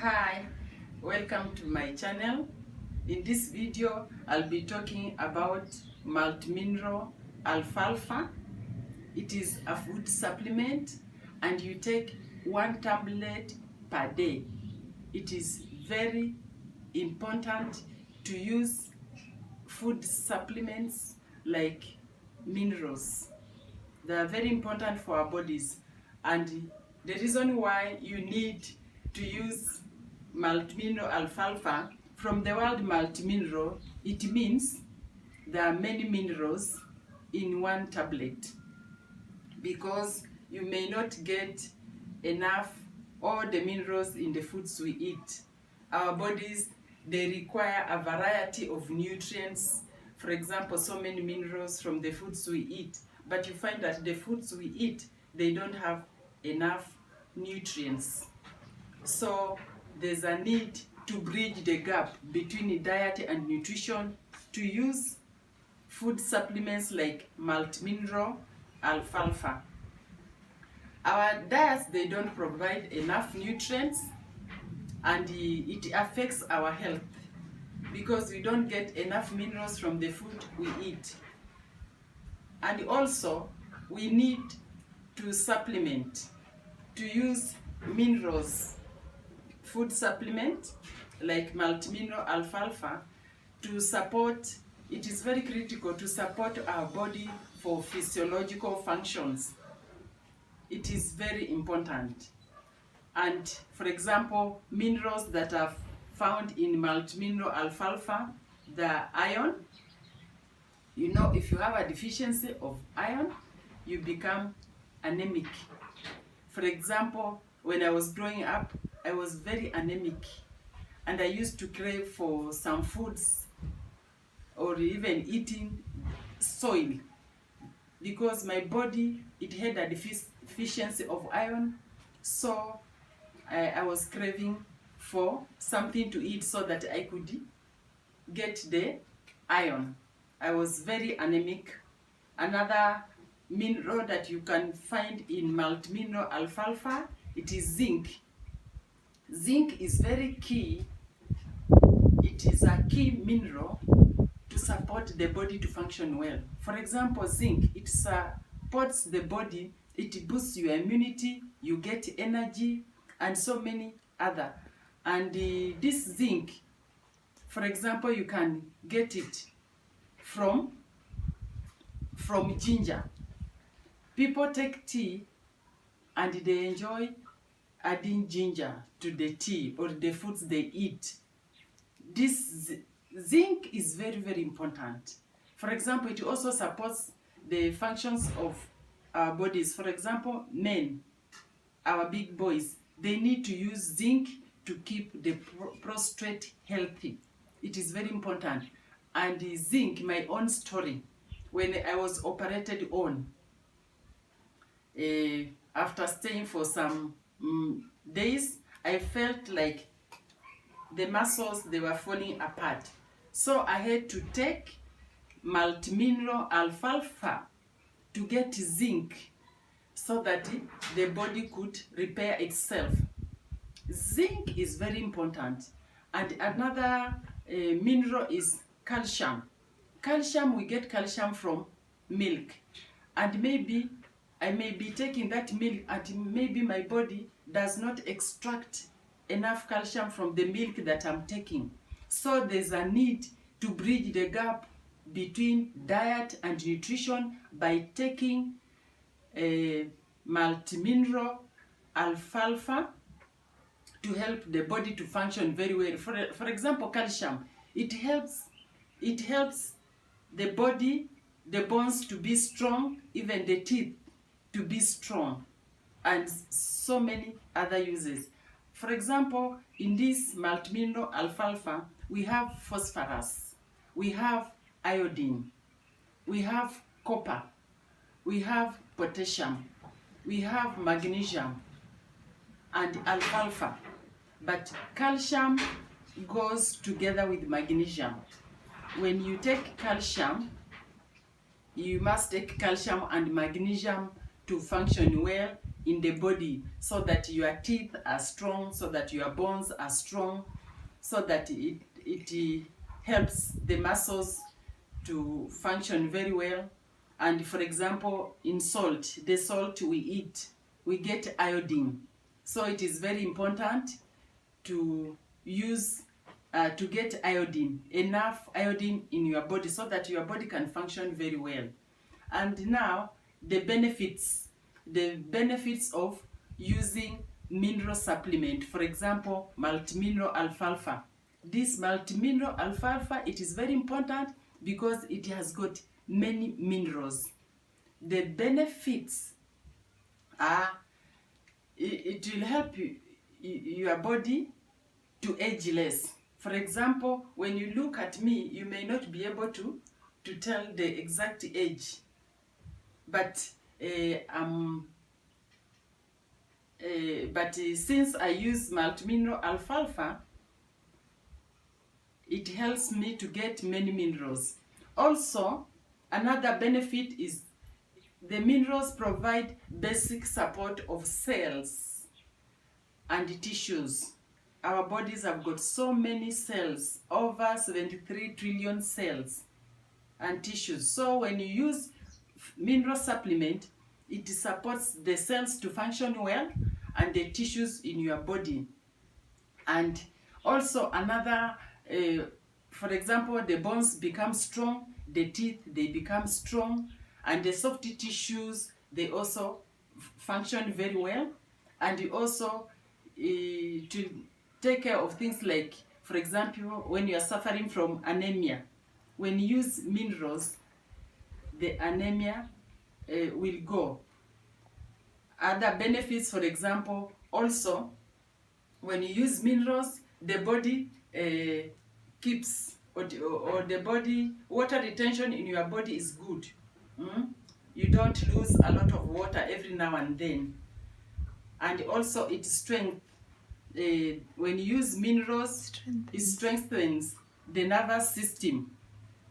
Hi, welcome to my channel. In this video, I'll be talking about multimineral alfalfa. It is a food supplement and you take 1 tablet per day. It is very important to use food supplements like minerals. They are very important for our bodies, and the reason why you need to use multimineral alfalfa, from the word multimineral, it means there are many minerals in one tablet, because you may not get enough all the minerals in the foods we eat. Our bodies, they require a variety of nutrients. For example, so many minerals from the foods we eat, but you find that the foods we eat, they don't have enough nutrients. So there's a need to bridge the gap between diet and nutrition, to use food supplements like multimineral alfalfa. Our diets, they don't provide enough nutrients, and it affects our health because we don't get enough minerals from the food we eat. And also, we need to supplement, to use minerals, food supplement like multimineral alfalfa, to support. It is very critical to support our body for physiological functions. It is very important. And for example, minerals that are found in multimineral alfalfa, the iron. You know, if you have a deficiency of iron, you become anemic. For example, when I was growing up, I was very anemic, and I used to crave for some foods or even eating soil, because my body, it had a deficiency of iron. So I was craving for something to eat so that I could get the iron. I was very anemic. Another mineral that you can find in multimineral alfalfa, it is zinc. Zinc is very key. It is a key mineral to support the body to function well. For example, zinc, it supports the body, it boosts your immunity, you get energy, and so many other. And this zinc, for example, you can get it from ginger. People take tea and they enjoy adding ginger to the tea or the foods they eat. This zinc is very, very important. For example, it also supports the functions of our bodies. For example, men, our big boys, they need to use zinc to keep the prostate healthy. It is very important. And zinc, my own story, when I was operated on, after staying for some days, I felt like the muscles, they were falling apart. So I had to take multimineral alfalfa to get zinc so that the body could repair itself. Zinc is very important. And another mineral is calcium. Calcium, we get calcium from milk. And maybe I may be taking that milk, and maybe my body does not extract enough calcium from the milk that I'm taking. So there's a need to bridge the gap between diet and nutrition by taking multimineral alfalfa to help the body to function very well. For example, calcium, it helps the body, the bones to be strong, even the teeth to be strong, and so many other uses. For example, in this multimineral alfalfa, we have phosphorus, we have iodine, we have copper, we have potassium, we have magnesium, and alfalfa. But calcium goes together with magnesium. When you take calcium, you must take calcium and magnesium to function well in the body, so that your teeth are strong, so that your bones are strong, so that it helps the muscles to function very well. And for example, in salt, the salt we eat, we get iodine. So it is very important to use to get iodine, enough iodine in your body, so that your body can function very well. And now the benefits of using mineral supplement, for example, multimineral alfalfa. This multimineral alfalfa, it is very important because it has got many minerals. The benefits are it will help your body to age less. For example, when you look at me, you may not be able to tell the exact age, but since I use multimineral alfalfa, it helps me to get many minerals. Also, another benefit is the minerals provide basic support of cells and tissues. Our bodies have got so many cells, over 73 trillion cells and tissues. So when you use mineral supplement, it supports the cells to function well and the tissues in your body. And also another, for example, the bones become strong, the teeth, they become strong, and the soft tissues, they also function very well. And you also to take care of things like, for example, when you are suffering from anemia, when you use minerals, the anemia will go. Other benefits, for example, also, when you use minerals, the body keeps, or the body, water retention in your body is good. You don't lose a lot of water every now and then. And also it strengthens, when you use minerals, it strengthens the nervous system.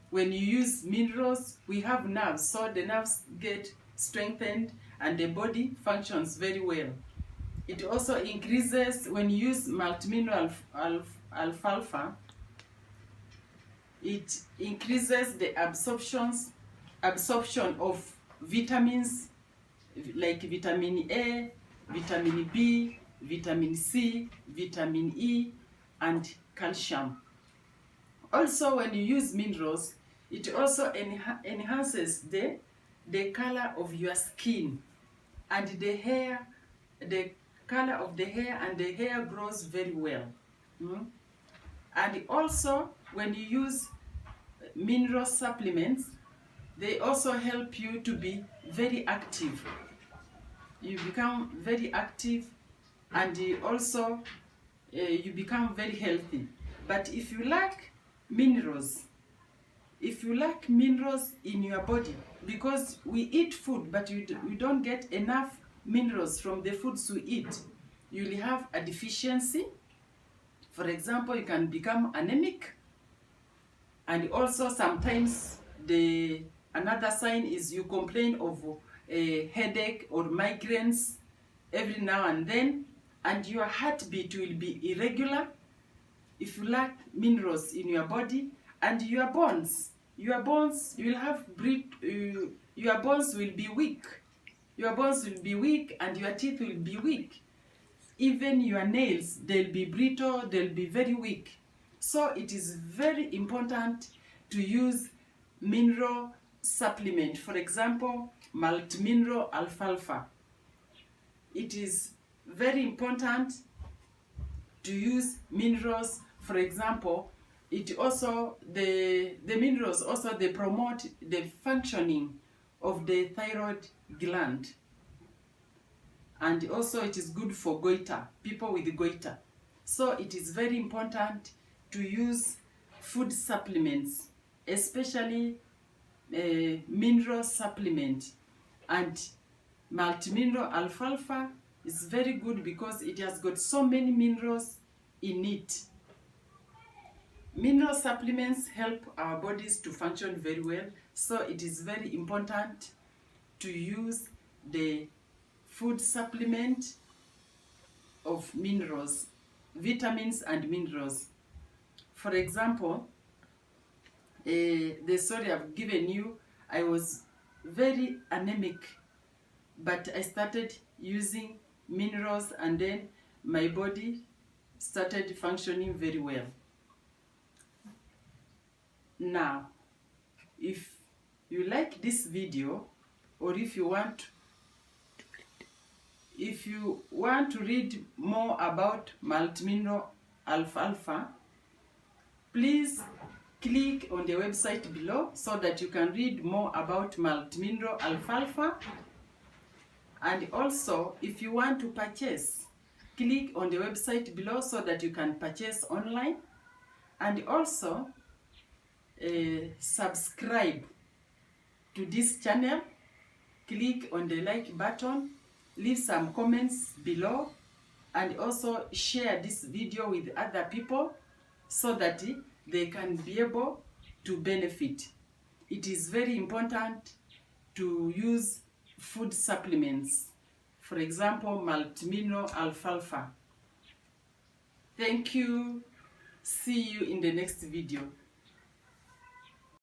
When you use minerals, we have nerves, so the nerves get strengthened and the body functions very well. It also increases, when you use multimineral alfalfa, it increases the absorption of vitamins like vitamin A, vitamin B, vitamin C, vitamin E, and calcium. Also, when you use minerals, it also enhances the color of your skin and the hair, the color of the hair, and the hair grows very well. And also, when you use mineral supplements, they also help you to be very active. You become very active, and also you become very healthy. But if you lack minerals, in your body, because we eat food but you don't get enough minerals from the foods we eat, you will have a deficiency. For example, you can become anemic, and also sometimes another sign is you complain of a headache or migraines every now and then, and your heartbeat will be irregular if you lack minerals in your body. And your bones, your bones will be weak. Your bones will be weak, and your teeth will be weak. Even your nails, they'll be brittle, they'll be very weak. So it is very important to use mineral supplement. For example, multimineral alfalfa. It is very important to use minerals. For example, it also, the minerals also, they promote the functioning of the thyroid gland. And also it is good for goiter, people with goiter. So it is very important to use food supplements, especially mineral supplement. And multimineral alfalfa is very good because it has got so many minerals in it. Mineral supplements help our bodies to function very well, so it is very important to use the food supplement of minerals, vitamins and minerals. For example, the story I've given you, I was very anemic, but I started using minerals and then my body started functioning very well. Now, if you like this video, or if you want to read more about multimineral alfalfa, please click on the website below so that you can read more about multimineral alfalfa. And also, if you want to purchase, click on the website below so that you can purchase online. And also, subscribe to this channel. Click on the like button, leave some comments below, and also share this video with other people so that they can be able to benefit. It is very important to use food supplements, for example, multimineral alfalfa. Thank you. See you in the next video.